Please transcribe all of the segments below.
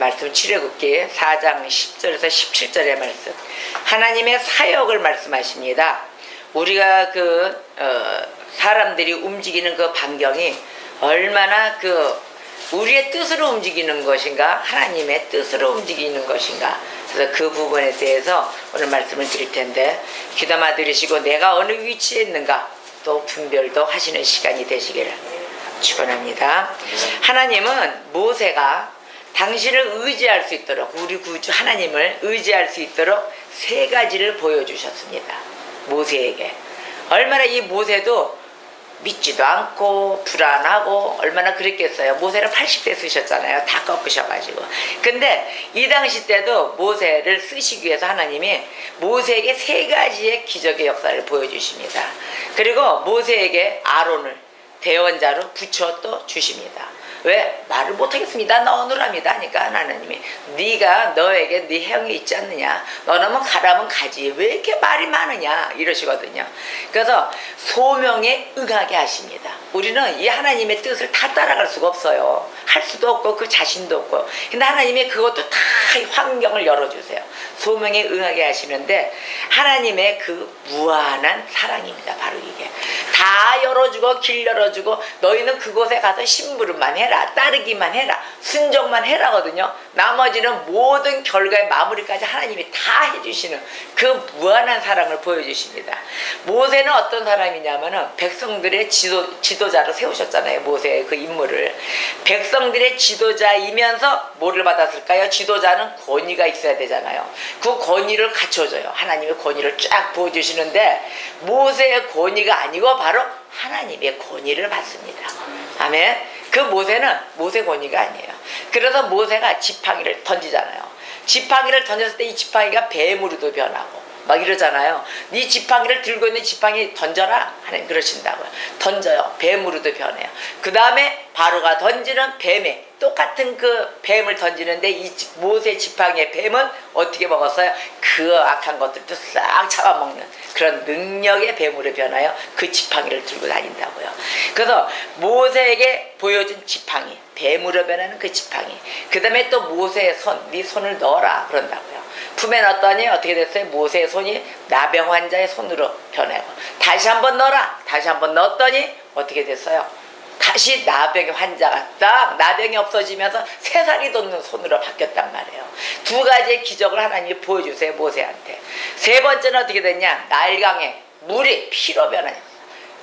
말씀 출애굽기 4장 10절에서 17절의 말씀. 하나님의 사역을 말씀하십니다. 우리가 사람들이 움직이는 그 반경이 얼마나 우리의 뜻으로 움직이는 것인가, 하나님의 뜻으로 움직이는 것인가. 그래서 그 부분에 대해서 오늘 말씀을 드릴 텐데, 귀담아 들으시고 내가 어느 위치에 있는가 또 분별도 하시는 시간이 되시기를 축원합니다. 하나님은 모세가 당신을 의지할 수 있도록, 우리 구주 하나님을 의지할 수 있도록 세 가지를 보여주셨습니다. 모세에게. 얼마나 이 모세도 믿지도 않고 불안하고 얼마나 그랬겠어요. 모세를 80대 쓰셨잖아요. 다 꺾으셔가지고. 근데 이 당시 때도 모세를 쓰시기 위해서 하나님이 모세에게 세 가지의 기적의 역사를 보여주십니다. 그리고 모세에게 아론을 대원자로 붙여 또 주십니다. 왜? 말을 못하겠습니다. 넣어놓으랍니다. 하니까 하나님이 네가 너에게 네 형이 있지 않느냐, 너는 뭐 가라면 가지 왜 이렇게 말이 많으냐 이러시거든요. 그래서 소명에 응하게 하십니다. 우리는 이 하나님의 뜻을 다 따라갈 수가 없어요. 할 수도 없고 그 자신도 없고. 근데 하나님이 그것도 다 환경을 열어주세요. 소명에 응하게 하시는데 하나님의 그 무한한 사랑입니다. 바로 이게 다 열어주고 길 열어주고 너희는 그곳에 가서 심부름만 해라, 따르기만 해라, 순종만 해라거든요. 나머지는 모든 결과의 마무리까지 하나님이 다 해주시는 그 무한한 사랑을 보여주십니다. 모세는 어떤 사람이냐면은 백성들의 지도자로 세우셨잖아요. 모세의 그 인물을. 백성들의 지도자이면서 뭐를 받았을까요? 지도자는 권위가 있어야 되잖아요. 그 권위를 갖춰줘요. 하나님의 권위를 쫙 보여주시는데 모세의 권위가 아니고 바로 하나님의 권위를 받습니다. 아멘. 그 모세는 모세 권위가 아니에요. 그래서 모세가 지팡이를 던지잖아요. 지팡이를 던졌을 때 이 지팡이가 뱀으로도 변하고 막 이러잖아요. 네 지팡이를 들고 있는 지팡이 던져라 하나님 그러신다고요. 던져요. 뱀으로도 변해요. 그 다음에 바로가 던지는 뱀에 똑같은 그 뱀을 던지는데 이 모세 지팡이의 뱀은 어떻게 먹었어요? 그 악한 것들도 싹 잡아먹는 그런 능력의 뱀으로 변하여 그 지팡이를 들고 다닌다고요. 그래서 모세에게 보여준 지팡이, 뱀으로 변하는 그 지팡이, 그 다음에 또 모세의 손, 네 손을 넣어라 그런다고요. 품에 넣었더니 어떻게 됐어요? 모세의 손이 나병 환자의 손으로 변하고 다시 한번 넣어라, 다시 한번 넣었더니 어떻게 됐어요? 다시 나병의 환자가 딱 나병이 없어지면서 세 살이 돋는 손으로 바뀌었단 말이에요. 두 가지의 기적을 하나님이 보여주세요. 모세한테. 세 번째는 어떻게 됐냐? 나일강에 물이 피로 변하냐.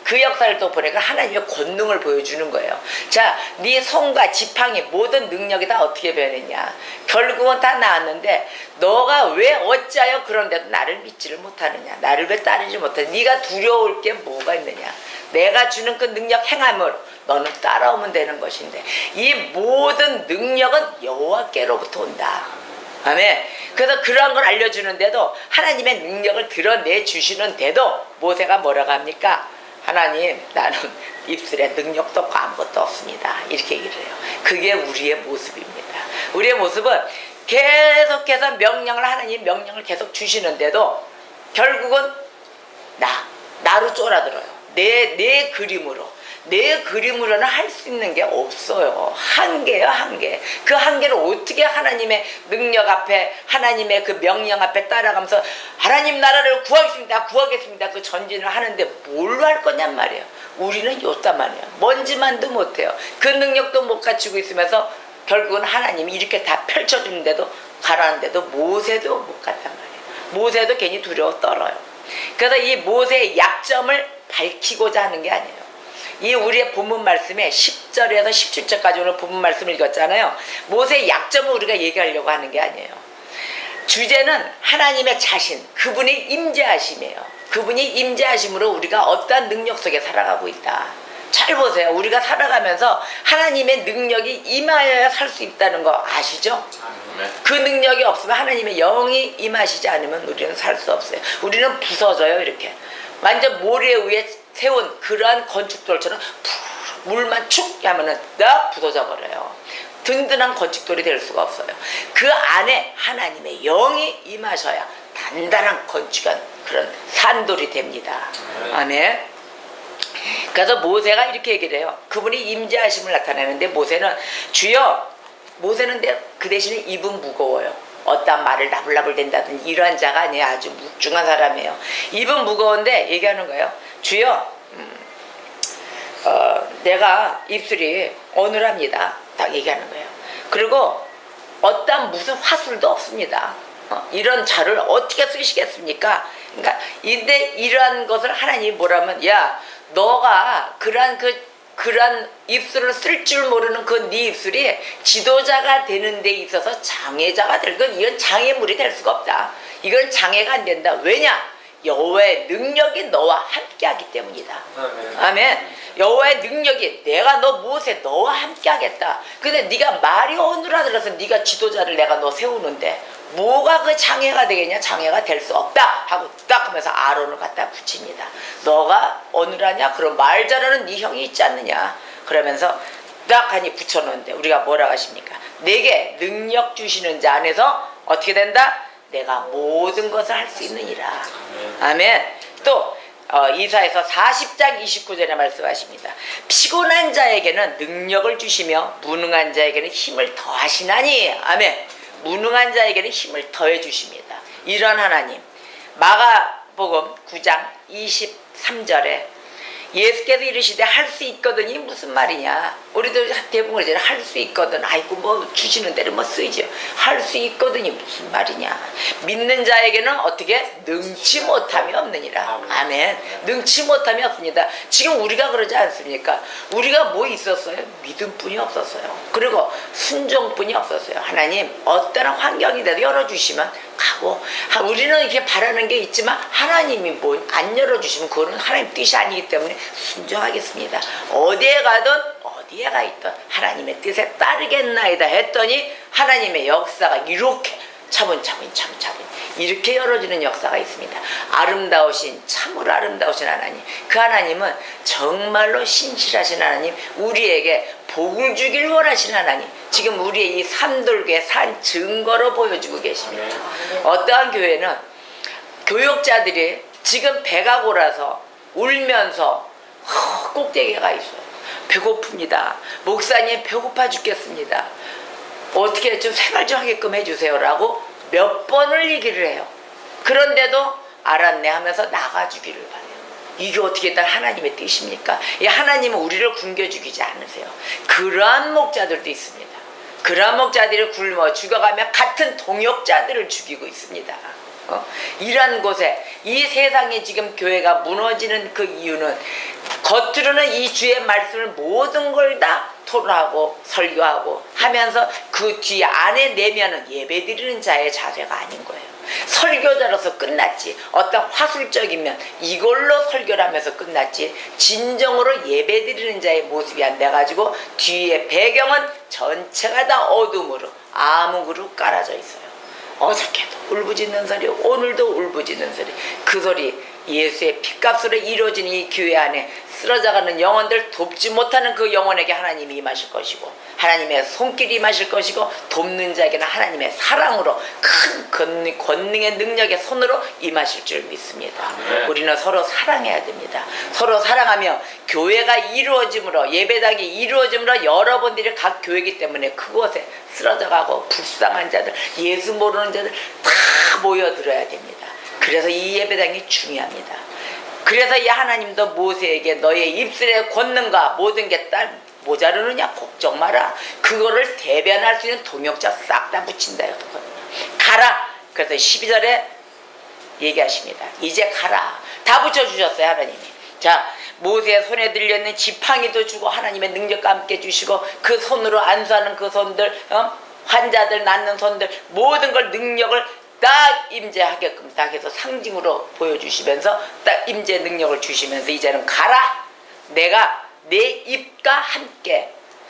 그 역사를 또 보니까 하나님의 권능을 보여주는 거예요. 자, 네 손과 지팡이 모든 능력이 다 어떻게 변했냐. 결국은 다 나았는데 너가 왜 어찌하여 그런데도 나를 믿지를 못하느냐, 나를 왜 따르지 못하느냐, 네가 두려울 게 뭐가 있느냐. 내가 주는 그 능력 행함으로 너는 따라오면 되는 것인데 이 모든 능력은 여호와께로부터 온다. 아멘. 그래서 그러한 걸 알려주는데도 하나님의 능력을 드러내 주시는데도 모세가 뭐라고 합니까? 하나님, 나는 입술에 능력도 없고 아무것도 없습니다. 이렇게 얘기를 해요. 그게 우리의 모습입니다. 우리의 모습은 계속해서 하나님 명령을 계속 주시는데도 결국은 나로 쫄아들어요. 내 그림으로는 할 수 있는 게 없어요. 한계예요, 한계. 그 한계를 어떻게 하나님의 능력 앞에, 하나님의 그 명령 앞에 따라가면서 하나님 나라를 구하겠습니다 그 전진을 하는데 뭘로 할 거냔 말이에요. 우리는 요딴 말이에요. 먼지만도 못해요. 그 능력도 못 갖추고 있으면서 결국은 하나님이 이렇게 다 펼쳐주는데도 가라는데도 모세도 못 갔단 말이에요. 모세도 괜히 두려워 떨어요. 그래서 이 모세의 약점을 밝히고자 하는 게 아니에요. 이 우리의 본문 말씀에 10절에서 17절까지 오늘 본문 말씀을 읽었잖아요. 모세의 약점을 우리가 얘기하려고 하는 게 아니에요. 주제는 하나님의 자신, 그분이 임재하심이에요. 그분이 임재하심으로 우리가 어떠한 능력 속에 살아가고 있다. 잘 보세요. 우리가 살아가면서 하나님의 능력이 임하여야 살 수 있다는 거 아시죠? 그 능력이 없으면 하나님의 영이 임하시지 않으면 우리는 살 수 없어요. 우리는 부서져요. 이렇게 완전 모래 위에 세운 그러한 건축돌처럼 물만 축 하면은 딱 부서져 버려요. 든든한 건축돌이 될 수가 없어요. 그 안에 하나님의 영이 임하셔야 단단한 건축한 그런 산돌이 됩니다. 아멘. 그래서 모세가 이렇게 얘기를 해요. 그분이 임재하심을 나타내는데 모세는 주여 모세는 그 대신에 입은 무거워요. 어떤 말을 나불나불 댄다든지 이러한 자가 아니에요. 아주 묵중한 사람이에요. 입은 무거운데 얘기하는 거예요. 주여, 내가 입술이 어눌합니다. 딱 얘기하는 거예요. 그리고 어떤 무슨 화술도 없습니다. 이런 자를 어떻게 쓰시겠습니까? 그러니까 이러한 것을 하나님이 뭐라면, 야, 너가 그러한 입술을 쓸 줄 모르는 그 네 입술이 지도자가 되는 데 있어서 장애자가 될 건, 이건 장애물이 될 수가 없다. 이건 장애가 안 된다. 왜냐? 여호와의 능력이 너와 함께하기 때문이다. 아멘. 여호와의 능력이, 내가 너 모세 너와 함께하겠다. 근데 네가 말이 어눌하더라서 네가 지도자를 내가 너 세우는데 뭐가 그 장애가 되겠냐? 장애가 될 수 없다 하고 딱 하면서 아론을 갖다 붙입니다. 너가 어눌하냐? 그럼 말 잘하는 네 형이 있지 않느냐? 그러면서 딱 하니 붙여놓는데 우리가 뭐라고 하십니까? 내게 능력 주시는 자 안에서 어떻게 된다? 내가 모든 것을 할 수 있느니라. 아멘. 또 이사야서 40장 29절에 말씀하십니다. 피곤한 자에게는 능력을 주시며 무능한 자에게는 힘을 더하시나니. 아멘. 무능한 자에게는 힘을 더해 주십니다. 이런 하나님. 마가복음 9장 23절에 예수께서 이르시되 할 수 있거든이 무슨 말이냐? 우리도 대부분 이제 할 수 있거든. 아이고 뭐 주시는 대로 뭐 쓰이죠. 할 수 있거든이 무슨 말이냐? 믿는 자에게는 어떻게 능치 못함이 없느니라. 아멘. 능치 못함이 없습니다. 지금 우리가 그러지 않습니까? 우리가 뭐 있었어요? 믿음뿐이 없었어요. 그리고 순종뿐이 없었어요. 하나님 어떤 환경이라도 열어주시면 가고, 우리는 이렇게 바라는 게 있지만 하나님이 뭐 안 열어주시면 그거는 하나님 뜻이 아니기 때문에 순종하겠습니다. 어디에 가든 어디에 가 있든 하나님의 뜻에 따르겠나이다 했더니 하나님의 역사가 이렇게 차분차분 이렇게 열어지는 역사가 있습니다. 아름다우신, 참으로 아름다우신 하나님, 그 하나님은 정말로 신실하신 하나님, 우리에게 복을 주길 원하시는 하나님, 지금 우리의 이 산돌교의 산 증거로 보여주고 계십니다. 어떠한 교회는 교역자들이 지금 배가 골아서 울면서 꼭대기에 가 있어요. 배고픕니다. 목사님 배고파 죽겠습니다. 어떻게 좀 생활 좀 하게끔 해주세요라고 몇 번을 얘기를 해요. 그런데도 알았네 하면서 나가주기를 바래요. 이게 어떻게 다 하나님의 뜻입니까? 이 하나님은 우리를 굶겨 죽이지 않으세요. 그러한 목자들도 있습니다. 그러한 목자들이 굶어 죽어가며 같은 동역자들을 죽이고 있습니다. 이런 곳에 이 세상에 지금 교회가 무너지는 그 이유는 겉으로는 이 주의 말씀을 모든 걸 다 토론하고 설교하고 하면서 그 뒤 안에 내면은 예배드리는 자의 자세가 아닌 거예요. 설교자로서 끝났지, 어떤 화술적이면 이걸로 설교를 하면서 끝났지, 진정으로 예배드리는 자의 모습이 안 돼가지고 뒤에 배경은 전체가 다 어둠으로 암흑으로 깔아져 있어요. 어저께도 울부짖는 소리, 오늘도 울부짖는 소리. 그 소리, 예수의 피값으로 이루어진 이 교회 안에 쓰러져가는 영혼들, 돕지 못하는 그 영혼에게 하나님이 임하실 것이고, 하나님의 손길이 임하실 것이고, 돕는 자에게는 하나님의 사랑으로 큰 권능의 능력의 손으로 임하실 줄 믿습니다. 우리는 서로 사랑해야 됩니다. 서로 사랑하며 교회가 이루어짐으로, 예배당이 이루어짐으로 여러분들이 각 교회이기 때문에 그곳에 쓰러져가고 불쌍한 자들, 예수 모르는 자들 다 모여들어야 됩니다. 그래서 이 예배당이 중요합니다. 그래서 이 하나님도 모세에게 너의 입술의 권능과 모든 게 다 모자르느냐 걱정 마라. 그거를 대변할 수 있는 동역자 싹 다 붙인다. 가라. 그래서 12절에 얘기하십니다. 이제 가라. 다 붙여주셨어요 하나님이. 자, 모세의 손에 들려있는 지팡이도 주고 하나님의 능력과 함께 주시고, 그 손으로 안수하는 그 손들, 환자들 낫는 손들, 모든 걸 능력을 딱 임재하게끔 딱 해서 상징으로 보여주시면서 딱 임재 능력을 주시면서 이제는 가라. 내가 내 입과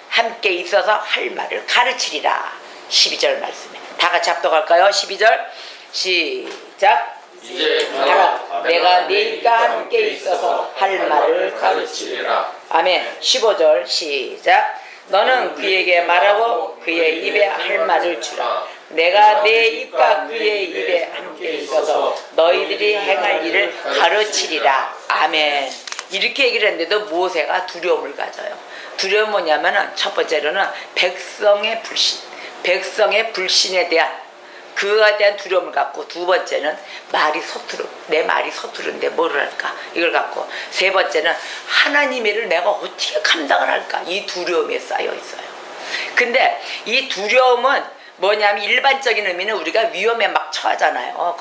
함께 있어서 할 말을 가르치리라. 12절 말씀에 다 같이 합독할까요? 12절 시작. 이제 가라. 내가 내 입과 함께 있어서 할 말을 가르치리라. 아멘. 15절 시작. 너는 그에게 말하고 그의 입에 할 말을 주라. 내가 내 입과 그의 입에 함께 있어서 너희들이 행할 일을 가르치리라. 아멘. 이렇게 얘기를 했는데도 모세가 두려움을 가져요. 두려움은 뭐냐면은 첫 번째로는 백성의 불신, 백성의 불신에 대한 그에 대한 두려움을 갖고, 두 번째는 내 말이 서투른데 뭐를 할까, 이걸 갖고, 세 번째는 하나님의 일을 내가 어떻게 감당을 할까, 이 두려움에 쌓여 있어요. 근데 이 두려움은 뭐냐면, 일반적인 의미는 우리가 위험에 막 처하잖아요.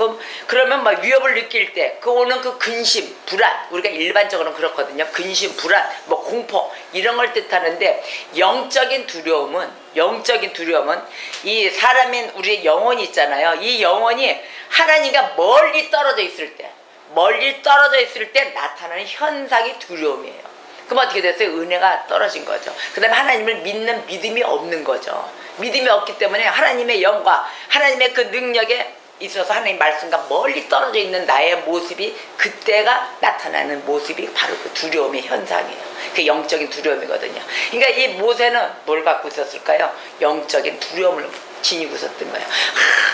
그러면 막 위협을 느낄 때 그 오는 그 근심, 불안, 우리가 일반적으로는 그렇거든요. 근심, 불안, 뭐 공포, 이런 걸 뜻하는데, 영적인 두려움은 이 사람인 우리의 영혼이 있잖아요. 이 영혼이 하나님과 멀리 떨어져 있을 때 나타나는 현상이 두려움이에요. 그럼 어떻게 됐어요? 은혜가 떨어진 거죠. 그 다음에 하나님을 믿는 믿음이 없는 거죠. 믿음이 없기 때문에 하나님의 영과 하나님의 그 능력에 있어서 하나님 말씀과 멀리 떨어져 있는 나의 모습이, 그때가 나타나는 모습이 바로 그 두려움의 현상이에요. 그 영적인 두려움이거든요. 그러니까 이 모세는 뭘 갖고 있었을까요? 영적인 두려움을 지니고 있었던 거예요.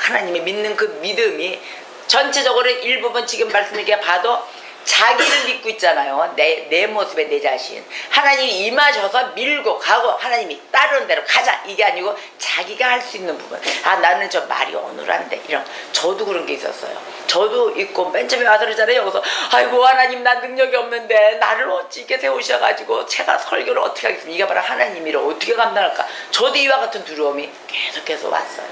하나님의 믿는 그 믿음이 전체적으로 일부분 지금 말씀드리게 봐도 자기를 믿고 있잖아요. 내 모습에 내 자신. 하나님이 임하셔서 밀고 가고 하나님이 따르는 대로 가자, 이게 아니고 자기가 할 수 있는 부분. 나는 저 말이 어눌한데, 이런. 저도 그런 게 있었어요. 저도 있고 맨 처음에 와서 그러잖아요. 여기서 아이고 하나님, 나 능력이 없는데 나를 어찌 이렇게 세우셔가지고 제가 설교를 어떻게 하겠습니까? 이게 바로 하나님이를 어떻게 감당할까. 저도 이와 같은 두려움이 계속해서 왔어요.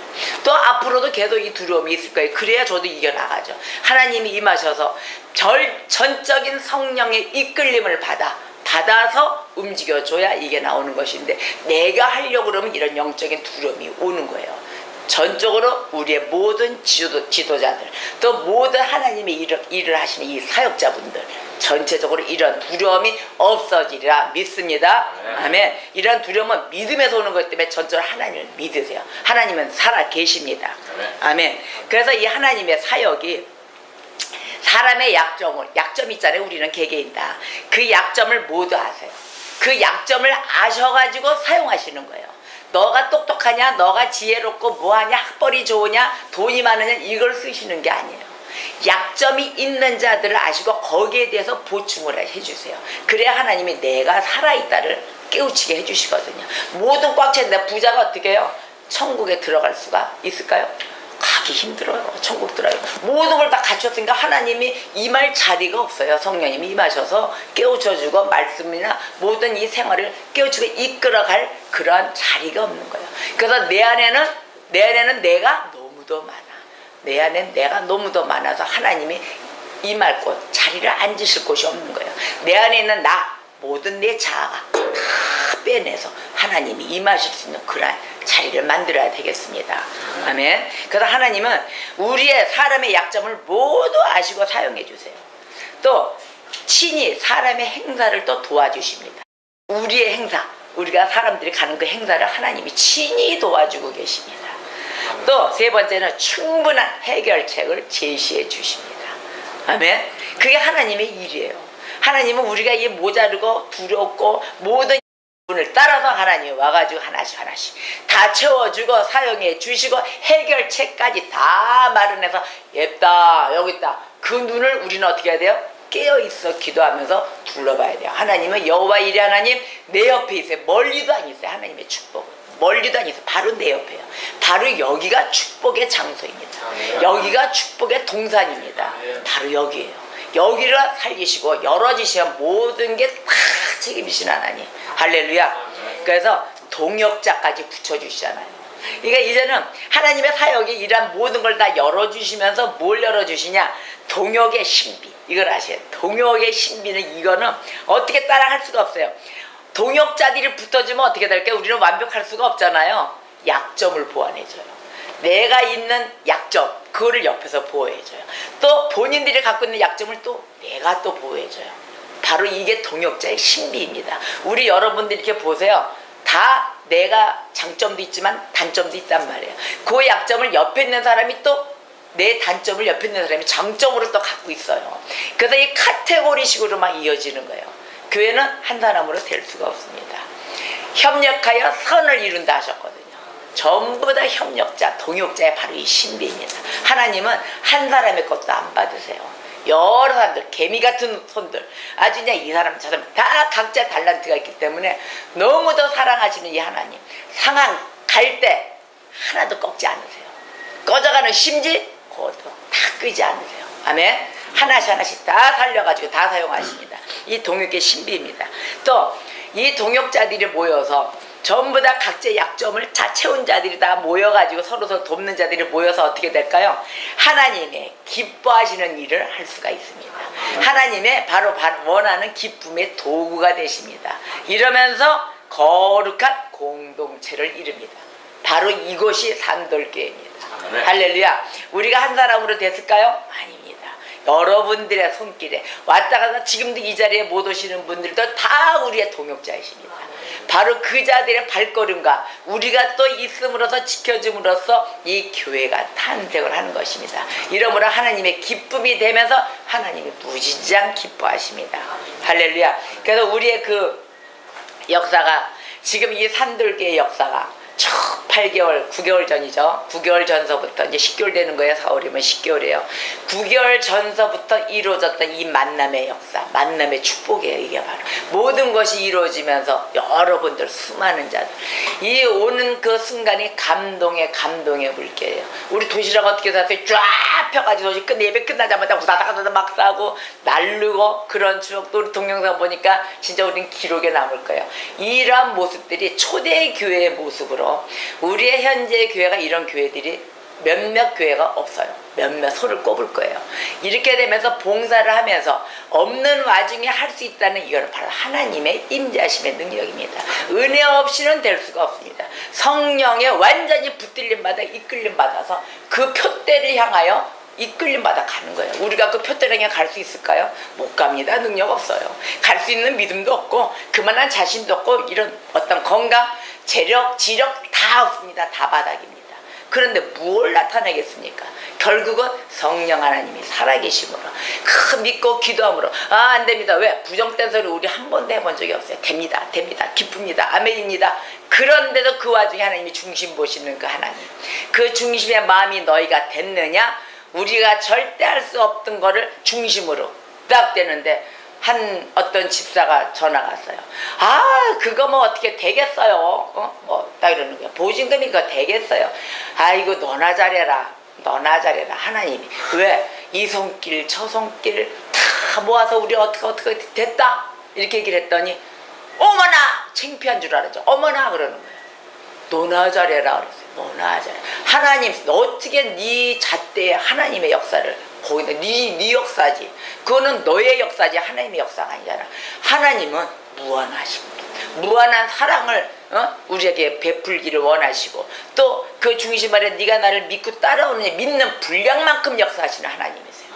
또 앞으로도 계속 이 두려움이 있을 거예요. 그래야 저도 이겨나가죠. 하나님이 임하셔서 전적인 성령의 이끌림을 받아서 움직여줘야 이게 나오는 것인데, 내가 하려고 그러면 이런 영적인 두려움이 오는 거예요. 전적으로 우리의 모든 지도자들, 또 모든 하나님의 일을 하시는 이 사역자분들, 전체적으로 이런 두려움이 없어지리라 믿습니다. 아멘. 이런 두려움은 믿음에서 오는 것 때문에 전적으로 하나님을 믿으세요. 하나님은 살아 계십니다. 아멘. 그래서 이 하나님의 사역이 사람의 약점이 있잖아요. 우리는 개개인 다. 그 약점을 모두 아세요. 그 약점을 아셔가지고 사용하시는 거예요. 너가 똑똑하냐, 너가 지혜롭고 뭐하냐, 학벌이 좋으냐, 돈이 많으냐, 이걸 쓰시는 게 아니에요. 약점이 있는 자들을 아시고 거기에 대해서 보충을 해주세요. 그래야 하나님이 내가 살아있다를 깨우치게 해주시거든요. 모든 꽉 찼는데 부자가 어떻게 해요? 천국에 들어갈 수가 있을까요? 가기 힘들어요. 천국 들어요. 모든 걸 다 갖췄으니까 하나님이 임할 자리가 없어요. 성령님이 임하셔서 깨우쳐주고 말씀이나 모든 이 생활을 깨우치고 이끌어갈 그러한 자리가 없는 거예요. 그래서 내 안에는 내가 너무도 많아. 내 안엔 내가 너무도 많아서 하나님이 임할 곳, 자리를 앉으실 곳이 없는 거예요. 내 안에 있는 모든 내 자아가 다 빼내서 하나님이 임하실 수 있는 그런 자리를 만들어야 되겠습니다. 아멘. 그래서 하나님은 우리의 사람의 약점을 모두 아시고 사용해 주세요. 또 친히 사람의 행사를 또 도와주십니다. 우리의 행사, 우리가 사람들이 가는 그 행사를 하나님이 친히 도와주고 계십니다. 또 세 번째는 충분한 해결책을 제시해 주십니다. 아멘. 그게 하나님의 일이에요. 하나님은 우리가 이 모자르고 두렵고 모든 분을 따라서 하나님이 와가지고 하나씩 다 채워주고 사용해 주시고 해결책까지 다 마련해서 예쁘다, 여기 있다. 그 눈을 우리는 어떻게 해야 돼요? 깨어있어 기도하면서 둘러봐야 돼요. 하나님은 여호와 이레 하나님, 내 옆에 있어요. 멀리도 안 있어요. 하나님의 축복은 멀리도 안 있어요. 바로 내 옆에요. 바로 여기가 축복의 장소입니다. 여기가 축복의 동산입니다. 바로 여기에요. 여기를 살리시고 열어주시면 모든 게 다 책임지시는 하나님. 할렐루야. 그래서 동역자까지 붙여주시잖아요. 그러니까 이제는 하나님의 사역이 이런 모든 걸 다 열어주시면서 뭘 열어주시냐? 동역의 신비. 이걸 아셔야 돼요. 동역의 신비는 이거는 어떻게 따라할 수가 없어요. 동역자들이 붙어주면 어떻게 될까요? 우리는 완벽할 수가 없잖아요. 약점을 보완해줘요. 내가 있는 약점, 그거를 옆에서 보호해줘요. 또 본인들이 갖고 있는 약점을 또 내가 또 보호해줘요. 바로 이게 동역자의 신비입니다. 우리 여러분들 이렇게 보세요. 다 내가 장점도 있지만 단점도 있단 말이에요. 그 약점을 옆에 있는 사람이 또 내 단점을 옆에 있는 사람이 장점으로 또 갖고 있어요. 그래서 이 카테고리식으로 막 이어지는 거예요. 교회는 한 사람으로 될 수가 없습니다. 협력하여 선을 이룬다 하셨거든요. 전부 다 협력자, 동역자의 바로 이 신비입니다. 하나님은 한 사람의 것도 안 받으세요. 여러 사람들, 개미 같은 손들, 아주 그냥 이 사람 저 사람 다 각자 달란트가 있기 때문에 너무 더 사랑하시는 이 하나님, 상황 갈 때 하나도 꺾지 않으세요. 꺼져가는 심지 그것도 다 끄지 않으세요. 아멘. 하나씩 다 살려가지고 다 사용하십니다. 이 동역의 신비입니다. 또 이 동역자들이 모여서 전부 다 각자의 약점을 다 채운 자들이 다 모여가지고 서로 돕는 자들이 모여서 어떻게 될까요? 하나님의 기뻐하시는 일을 할 수가 있습니다. 하나님의 바로 원하는 기쁨의 도구가 되십니다. 이러면서 거룩한 공동체를 이룹니다. 바로 이것이 산돌교회입니다. 할렐루야. 우리가 한 사람으로 됐을까요? 아닙니다. 여러분들의 손길에 왔다 갔다 지금도 이 자리에 못 오시는 분들도 다 우리의 동역자이십니다. 바로 그 자들의 발걸음과 우리가 또 있음으로써 지켜줌으로써 이 교회가 탄생을 하는 것입니다. 이러므로 하나님의 기쁨이 되면서 하나님이 무진장 기뻐하십니다. 할렐루야. 그래서 우리의 그 역사가 지금 이 산돌교의 역사가 쭉 8개월, 9개월 전이죠. 9개월 전서부터 이제 10개월 되는 거예요. 4월이면 10개월이에요. 9개월 전서부터 이루어졌던 이 만남의 역사, 만남의 축복이에요. 이게 바로 모든 것이 이루어지면서 여러분들 수많은 자들 이 오는 그 순간이 감동의 물결이에요. 우리 도시락 어떻게 사세요? 쫙 펴가지고 예배 끝나자마자 우다다다다 막 싸고 날르고 그런 추억도 우리 동영상 보니까 진짜 우리는 기록에 남을 거예요. 이러한 모습들이 초대 교회의 모습으로 우리의 현재 교회가 이런 교회들이 몇몇 교회가 없어요. 몇몇 손을 꼽을 거예요. 이렇게 되면서 봉사를 하면서 없는 와중에 할 수 있다는 이거는 바로 하나님의 임재하심의 능력입니다. 은혜 없이는 될 수가 없습니다. 성령에 완전히 붙들림 받아 이끌림 받아서 그 표대를 향하여 이끌림 받아 가는 거예요. 우리가 그 표대를 향해 갈 수 있을까요? 못 갑니다. 능력 없어요. 갈 수 있는 믿음도 없고 그만한 자신도 없고 이런 어떤 건강, 재력, 지력 다 없습니다. 다 바닥입니다. 그런데 뭘 나타내겠습니까? 결국은 성령 하나님이 살아계심으로 믿고 기도함으로 안 됩니다. 왜? 부정된 소리 우리 한 번도 해본 적이 없어요. 됩니다. 기쁩니다. 아멘입니다. 그런데도 그 와중에 하나님이 중심 보시는 그 하나님, 그 중심의 마음이 너희가 됐느냐? 우리가 절대 할 수 없던 거를 중심으로 딱 되는데 한 어떤 집사가 전화가 왔어요. 그거 뭐 어떻게 되겠어요? 딱 이러는 거야. 보증금이 그거 되겠어요? 아이고 너나 잘해라. 하나님이 왜? 이 손길 저 손길 다 모아서 우리 어떻게 됐다 이렇게 얘기를 했더니 어머나 창피한 줄 알았죠. 어머나 그러는 거예요. 너나 잘해라 그랬어요. 너나 잘해. 하나님 어떻게 네 잣대에 하나님의 역사를 거기다 네 역사지. 그거는 너의 역사지 하나님의 역사가 아니잖아. 하나님은 무한하십니다. 무한한 사랑을 우리에게 베풀기를 원하시고 또 그 중심 아래 네가 나를 믿고 따라오느냐 믿는 분량만큼 역사하시는 하나님이세요.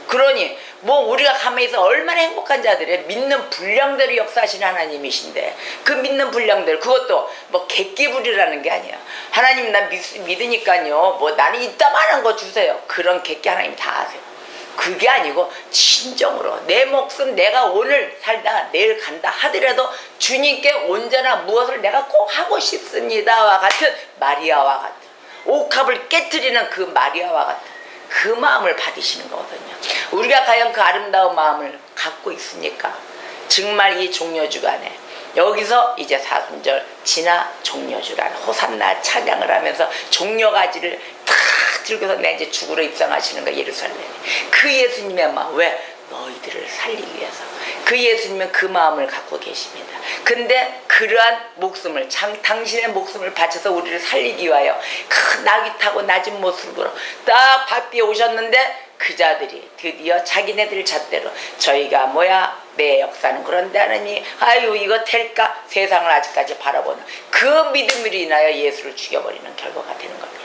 그러니 뭐 우리가 가만히 있어 얼마나 행복한 자들의 믿는 분량대로 역사하시는 하나님이신데 그 믿는 분량대로 그것도 뭐 객기부리라는 게 아니야. 하나님 나 믿으니까요 뭐 나는 이따만한 거 주세요. 그런 객기 하나님 다 아세요. 그게 아니고 진정으로 내 목숨 내가 오늘 살다가 내일 간다 하더라도 주님께 온전한 무엇을 내가 꼭 하고 싶습니다와 같은 마리아와 같은 옥합을 깨트리는 그 마리아와 같은 그 마음을 받으시는 거거든요. 우리가 과연 그 아름다운 마음을 갖고 있습니까? 정말 이 종려주간에 여기서 이제 사순절 지나 종려주간 호산나 찬양을 하면서 종려가지를 다 들고서 내 이제 죽으러 입성하시는 거 예루살렘에 그 예수님의 마음 왜? 너희들을 살리기 위해서 그 예수님은 그 마음을 갖고 계십니다. 근데 그러한 목숨을 당신의 목숨을 바쳐서 우리를 살리기 위하여 큰 나귀 타고 낮은 모습으로 딱 밭비에 오셨는데 그 자들이 드디어 자기네들 잣대로 저희가 뭐야 내 역사는 그런데 하나님이 아유 이거 될까 세상을 아직까지 바라보는 그 믿음으로 인하여 예수를 죽여버리는 결과가 되는 겁니다.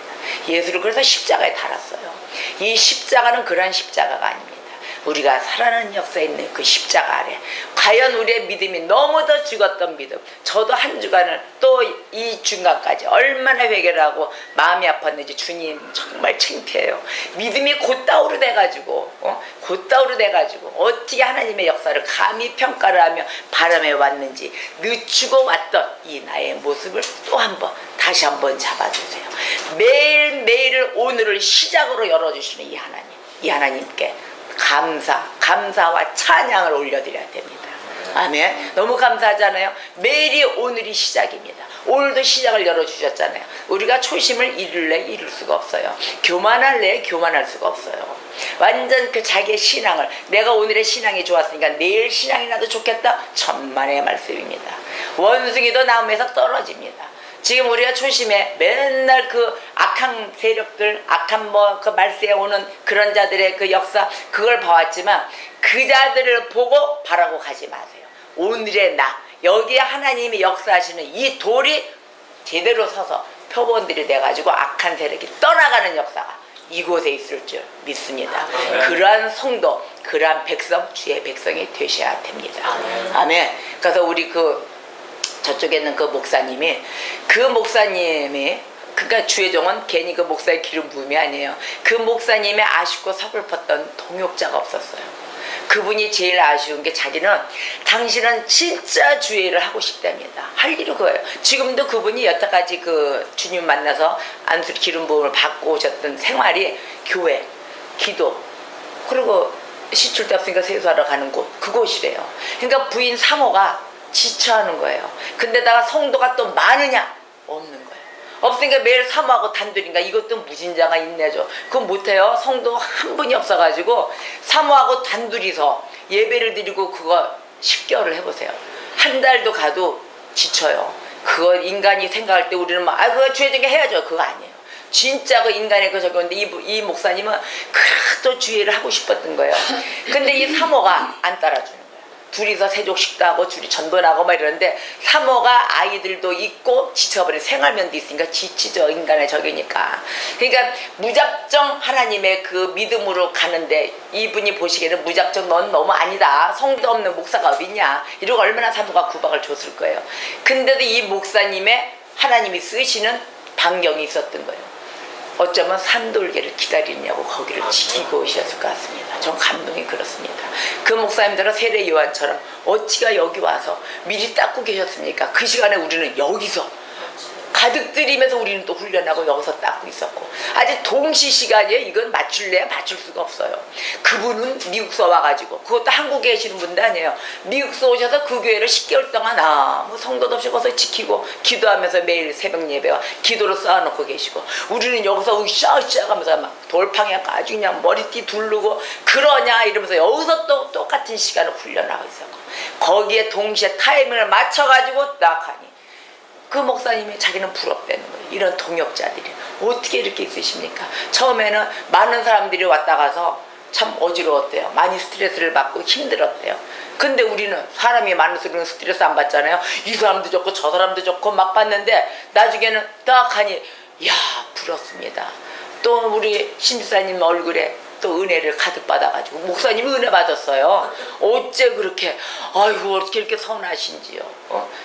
예수를 그래서 십자가에 달았어요. 이 십자가는 그러한 십자가가 아닙니다. 우리가 살아나는 역사에 있는 그 십자가 아래 과연 우리의 믿음이 너무도 죽었던 믿음 저도 한 주간을 또 이 중간까지 얼마나 회개를 하고 마음이 아팠는지 주님 정말 창피해요. 믿음이 곧다우르 돼가지고 어떻게 하나님의 역사를 감히 평가를 하며 바람에 왔는지 늦추고 왔던 이 나의 모습을 또 한번 다시 한번 잡아주세요. 매일매일을 오늘을 시작으로 열어주시는 이 하나님께 감사와 찬양을 올려드려야 됩니다. 아멘. 너무 감사하잖아요. 매일이 오늘이 시작입니다. 오늘도 시작을 열어주셨잖아요. 우리가 초심을 이룰래 이룰 수가 없어요. 교만할래 교만할 수가 없어요. 완전 그 자기의 신앙을, 내가 오늘의 신앙이 좋았으니까 내일 신앙이 나도 좋겠다. 천만의 말씀입니다. 원숭이도 나무에서 떨어집니다. 지금 우리가 초심에 맨날 그 악한 세력들, 악한 뭐 그 말세에 오는 그런 자들의 그 역사, 그걸 봐왔지만 그 자들을 보고 바라고 가지 마세요. 오늘의 나, 여기에 하나님이 역사하시는 이 돌이 제대로 서서 표본들이 돼가지고 악한 세력이 떠나가는 역사가 이곳에 있을 줄 믿습니다. 그러한 성도, 그러한 백성, 주의 백성이 되셔야 됩니다. 아멘. 그래서 우리 저쪽에 있는 그 목사님이, 그러니까 주의종은 괜히 그 목사의 기름 부음이 아니에요. 그 목사님의 아쉽고 서글펐던 동역자가 없었어요. 그분이 제일 아쉬운 게, 자기는 당신은 진짜 주의를 하고 싶답니다. 할 일이 그거예요. 지금도 그분이 여태까지 그 주님 만나서 안수 기름 부음을 받고 오셨던 생활이 교회, 기도, 그리고 시출 때 없으니까 세수하러 가는 곳, 그곳이래요. 그러니까 부인 사모가 지쳐하는 거예요. 근데다가 성도가 또 많으냐? 없는 거예요. 없으니까 매일 사모하고 단둘인가, 이것도 무진자가 있네죠. 그건 못해요. 성도 한 분이 없어가지고 사모하고 단둘이서 예배를 드리고 그거 10개월을 해보세요. 한 달도 가도 지쳐요. 그거 인간이 생각할 때 우리는 막 그거 주의적인 해야죠. 그거 아니에요. 진짜 그 인간의 그 적용인데, 이 목사님은 그래도 주의를 하고 싶었던 거예요. 근데 이 사모가 안 따라주는 거예요. 둘이서 세족식도 하고 둘이 전도 나고 막 이러는데, 사모가 아이들도 있고 지쳐버린 생활면도 있으니까 지치죠. 인간의 적이니까. 그러니까 무작정 하나님의 그 믿음으로 가는데, 이분이 보시기에는 무작정 넌 너무 아니다, 성도 없는 목사가 어딨냐, 이러고 얼마나 사모가 구박을 줬을 거예요. 근데도 이 목사님의 하나님이 쓰시는 반경이 있었던 거예요. 어쩌면 산돌개를 기다리냐고 거기를 지키고 오셨을 것 같습니다. 전 감동이 그렇습니다. 그 목사님들은 세례 요한처럼 어찌가 여기 와서 미리 닦고 계셨습니까? 그 시간에 우리는 여기서 가득 들이면서 우리는 또 훈련하고 여기서 닦고 있었고, 아직 동시 시간이에요. 이건 맞출래야 맞출 수가 없어요. 그분은 미국서 와가지고, 그것도 한국에 계시는 분도 아니에요. 미국서 오셔서 그 교회를 10개월 동안 뭐 성도도 없이 거기서 지키고 기도하면서 매일 새벽 예배와 기도로 쌓아놓고 계시고, 우리는 여기서 으쌰으쌰 하면서 막 돌팡이 아주 그냥 머리띠 두르고 그러냐 이러면서 여기서 또 똑같은 시간을 훈련하고 있었고, 거기에 동시에 타이밍을 맞춰가지고 딱 하니 그 목사님이 자기는 부럽다는 거예요. 이런 동역자들이 어떻게 이렇게 있으십니까? 처음에는 많은 사람들이 왔다 가서 참 어지러웠대요. 많이 스트레스를 받고 힘들었대요. 근데 우리는 사람이 많을수록 스트레스 안 받잖아요. 이 사람도 좋고 저 사람도 좋고 막 봤는데, 나중에는 딱 하니 이야 부럽습니다. 또 우리 신지사님 얼굴에 또 은혜를 가득 받아가지고, 목사님이 은혜 받았어요. 어째 그렇게, 아이고 어떻게 이렇게 선하신지요.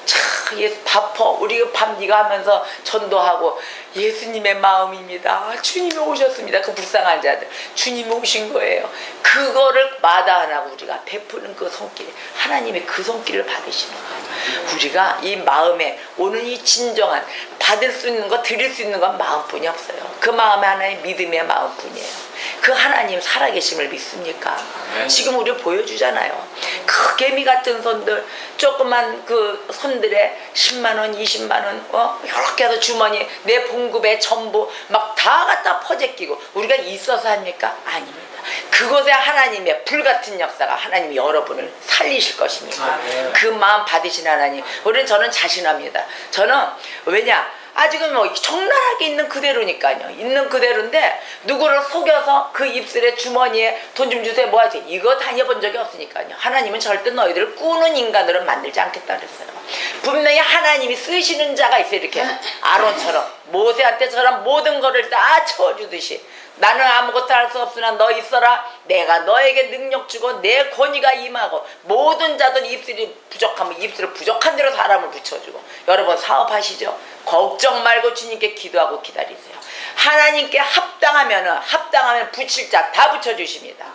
참 바퍼 우리 밤 네가 하면서 전도하고, 예수님의 마음입니다. 주님이 오셨습니다. 그 불쌍한 자들 주님이 오신 거예요. 그거를 마다하고 우리가 베푸는 그 손길, 하나님의 그 손길을 받으시는 거예요. 우리가 이 마음에 오는 이 진정한, 받을 수 있는 거, 드릴 수 있는 건 마음뿐이 없어요. 그 마음에 하나의 믿음의 마음뿐이에요. 그 하나님 살아계심을 믿습니까? 지금 우리 보여주잖아요. 그 개미 같은 손들, 조그만 그 손들에 10만원 20만원 이렇게 해서 주머니, 내 봉급에 전부 막 다 갖다 퍼제끼고, 우리가 있어서 합니까? 아닙니다. 그곳에 하나님의 불같은 역사가, 하나님이 여러분을 살리실 것입니다. 그 마음 받으신 하나님, 저는 자신합니다. 저는 왜냐, 아직은 뭐 적나라하게 있는 그대로니까요. 있는 그대로인데, 누구를 속여서 그 입술에 주머니에 돈 좀 주세요, 뭐 하세요, 이거 다녀본 적이 없으니까요. 하나님은 절대 너희들을 꾸는 인간으로 만들지 않겠다 그랬어요. 분명히 하나님이 쓰시는 자가 있어요. 이렇게 아론처럼 모세한테처럼 모든 거를 다 채워주듯이, 나는 아무것도 할 수 없으나 너 있어라, 내가 너에게 능력 주고 내 권위가 임하고, 모든 자들 입술이 부족하면 입술을 부족한 대로 사람을 붙여주고. 여러분 사업하시죠? 걱정 말고 주님께 기도하고 기다리세요. 하나님께 합당하면 붙일 자 다 붙여주십니다.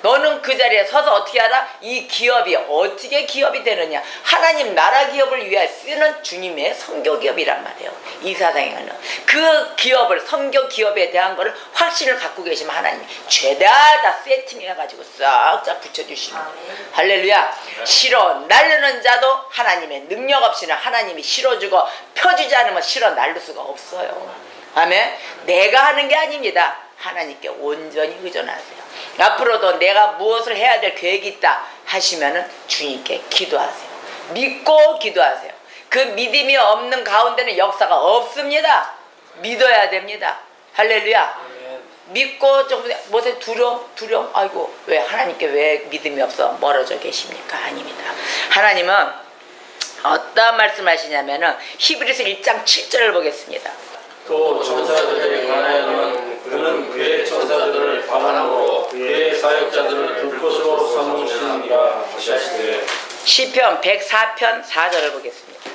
너는 그 자리에 서서 어떻게 하라? 이 기업이 어떻게 기업이 되느냐? 하나님 나라 기업을 위해 쓰는 주님의 선교 기업이란 말이에요. 이 세상에는 그 기업을, 선교 기업에 대한 거를 확신을 갖고 계시면 하나님이 죄다 다 세팅해가지고 싹 붙여주시는 거예요. 할렐루야. 실어 날르는 자도 하나님의 능력 없이는 하나님이 실어주고 펴주지 않으면 실어 날릴 수가 없어요. 아멘. 내가 하는 게 아닙니다. 하나님께 온전히 의존하세요. 앞으로도 내가 무엇을 해야 될 계획이 있다 하시면은 주님께 기도하세요. 믿고 기도하세요. 그 믿음이 없는 가운데는 역사가 없습니다. 믿어야 됩니다. 할렐루야. 믿고 좀 뭐세 두려움 아이고 왜 하나님께 왜 믿음이 없어 멀어져 계십니까? 아닙니다. 하나님은 어떤 말씀하시냐면은 히브리서 1장 7절을 보겠습니다. 또 천사들에 관하여는 그는 그의 천사들을 방한하고 그의 사역자들을 불꽃으로 삼으시느니라 하시되 시편 104편 4절을 보겠습니다.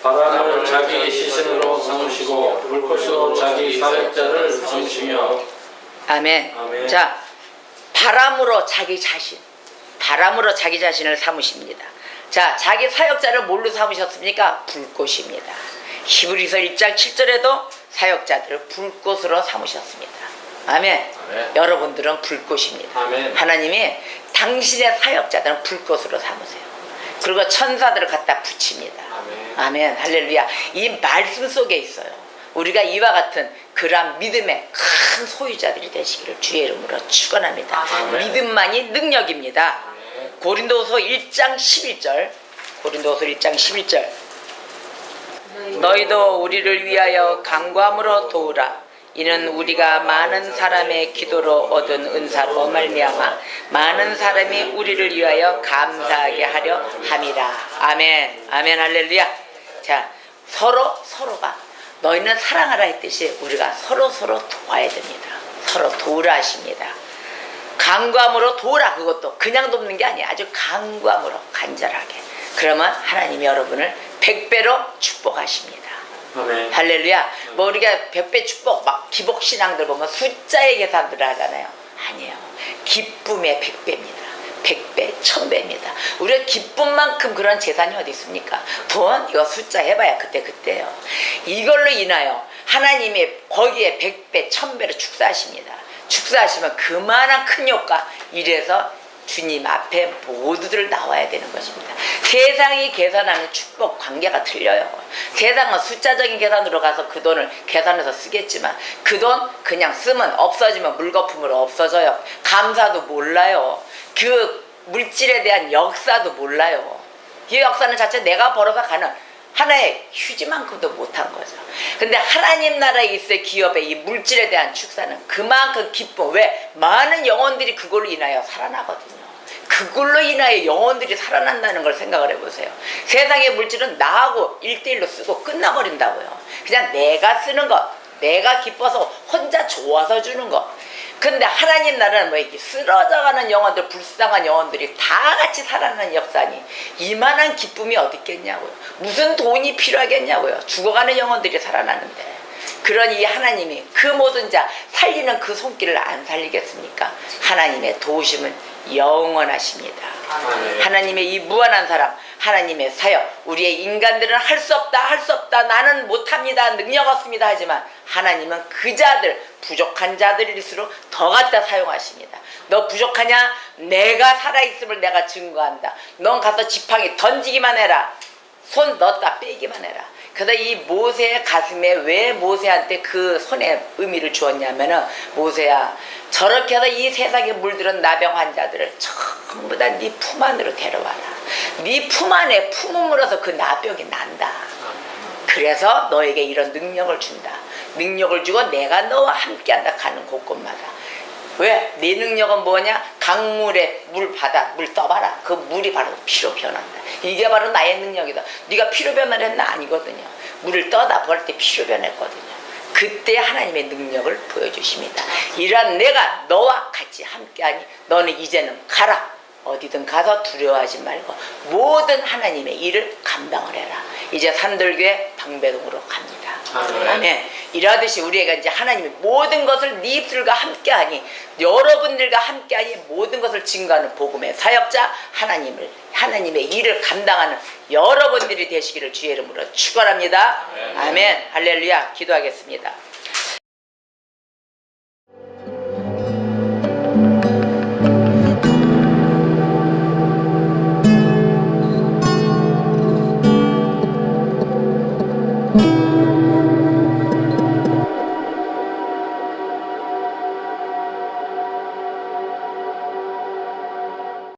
바람을 자기 시신으로 삼으시고 불꽃으로 자기 사역자를 삼으시며 아멘. 아멘. 자, 바람으로 자기 자신을 삼으십니다. 자, 자기 사역자를 뭘로 삼으셨습니까? 불꽃입니다. 히브리서 1장 7절에도 사역자들을 불꽃으로 삼으셨습니다. 아멘. 아멘. 여러분들은 불꽃입니다. 아멘. 하나님이 당신의 사역자들은 불꽃으로 삼으세요. 그리고 천사들을 갖다 붙입니다. 아멘. 아멘. 할렐루야. 이 말씀 속에 있어요. 우리가 이와 같은 그러한 믿음의 큰 소유자들이 되시기를 주의 이름으로 축원합니다. 아멘. 믿음만이 능력입니다. 아멘. 고린도후서 1장 11절. 고린도후서 1장 11절. 너희도 우리를 위하여 간구함으로 도우라. 이는 우리가 많은 사람의 기도로 얻은 은사로 말미암아 많은 사람이 우리를 위하여 감사하게 하려 함이라. 아멘. 아멘. 할렐루야. 자, 서로가 너희는 사랑하라 했듯이 우리가 서로 도와야 됩니다. 서로 도우라 하십니다. 간구함으로 도우라. 그것도 그냥 돕는 게 아니에요. 아주 간구함으로 간절하게. 그러면 하나님이 여러분을 100배로 축복하십니다. 아멘. 할렐루야. 뭐 우리가 100배 축복 막 기복신앙들 보면 숫자의 계산들을 하잖아요. 아니에요. 기쁨의 100배입니다. 100배, 1000배입니다. 우리가 기쁨만큼 그런 재산이 어디 있습니까? 돈 이거 숫자 해봐야 그때요. 이걸로 인하여 하나님이 거기에 100배, 1000배로 축사하십니다. 축사하시면 그만한 큰 효과. 이래서 주님 앞에 모두들 나와야 되는 것입니다. 세상이 계산하는 축복 관계가 틀려요. 세상은 숫자적인 계산으로 가서 그 돈을 계산해서 쓰겠지만 그 돈 그냥 쓰면 없어지면 물거품으로 없어져요. 감사도 몰라요. 그 물질에 대한 역사도 몰라요. 이 역사는 자체 내가 벌어서 가는 하나의 휴지만큼도 못한 거죠. 근데 하나님 나라에 있을 기업의 이 물질에 대한 축사는 그만큼 기쁨. 왜? 많은 영혼들이 그걸로 인하여 살아나거든요. 그걸로 인하여 영혼들이 살아난다는 걸 생각을 해보세요. 세상의 물질은 나하고 1대1로 쓰고 끝나버린다고요. 그냥 내가 쓰는 것, 내가 기뻐서 혼자 좋아서 주는 것. 근데 하나님 나라는 뭐 이렇게 쓰러져가는 영혼들, 불쌍한 영혼들이 다 같이 살아나는 역사니 이만한 기쁨이 어디 있겠냐고요. 무슨 돈이 필요하겠냐고요. 죽어가는 영혼들이 살아나는데. 그러니 하나님이 그 모든 자 살리는 그 손길을 안 살리겠습니까? 하나님의 도우심은 영원하십니다. 아멘. 하나님의 이 무한한 사랑, 하나님의 사역, 우리의 인간들은 할 수 없다, 나는 못합니다, 능력 없습니다 하지만 하나님은 그 자들, 부족한 자들일수록 더 갖다 사용하십니다. 너 부족하냐? 내가 살아있음을 내가 증거한다. 넌 가서 지팡이 던지기만 해라. 손 넣었다 빼기만 해라. 그래서 이 모세의 가슴에 왜 모세한테 그 손의 의미를 주었냐면은, 모세야 저렇게 해서 이 세상에 물들은 나병 환자들을 전부 다 네 품 안으로 데려와라. 네 품 안에 품음으로써 그 나병이 난다. 그래서 너에게 이런 능력을 준다. 능력을 주고 내가 너와 함께한다. 가는 곳곳마다. 왜? 네 능력은 뭐냐? 강물에 물 받아, 물 떠봐라. 그 물이 바로 피로 변한다. 이게 바로 나의 능력이다. 네가 피로 변화했나? 아니거든요. 물을 떠다 볼 때 피로 변했거든요. 그때 하나님의 능력을 보여주십니다. 이러한 내가 너와 같이 함께하니 너는 이제는 가라. 어디든 가서 두려워하지 말고 모든 하나님의 일을 감당을 해라. 이제 산들교회 방배동으로 갑니다. 아멘. 이러듯이 우리가 이제 하나님의 모든 것을 네 입술과 함께하니, 여러분들과 함께하니 모든 것을 증거하는 복음의 사역자, 하나님의 일을 감당하는 여러분들이 되시기를 주의 이름으로 축원합니다. 아멘. 할렐루야. 기도하겠습니다.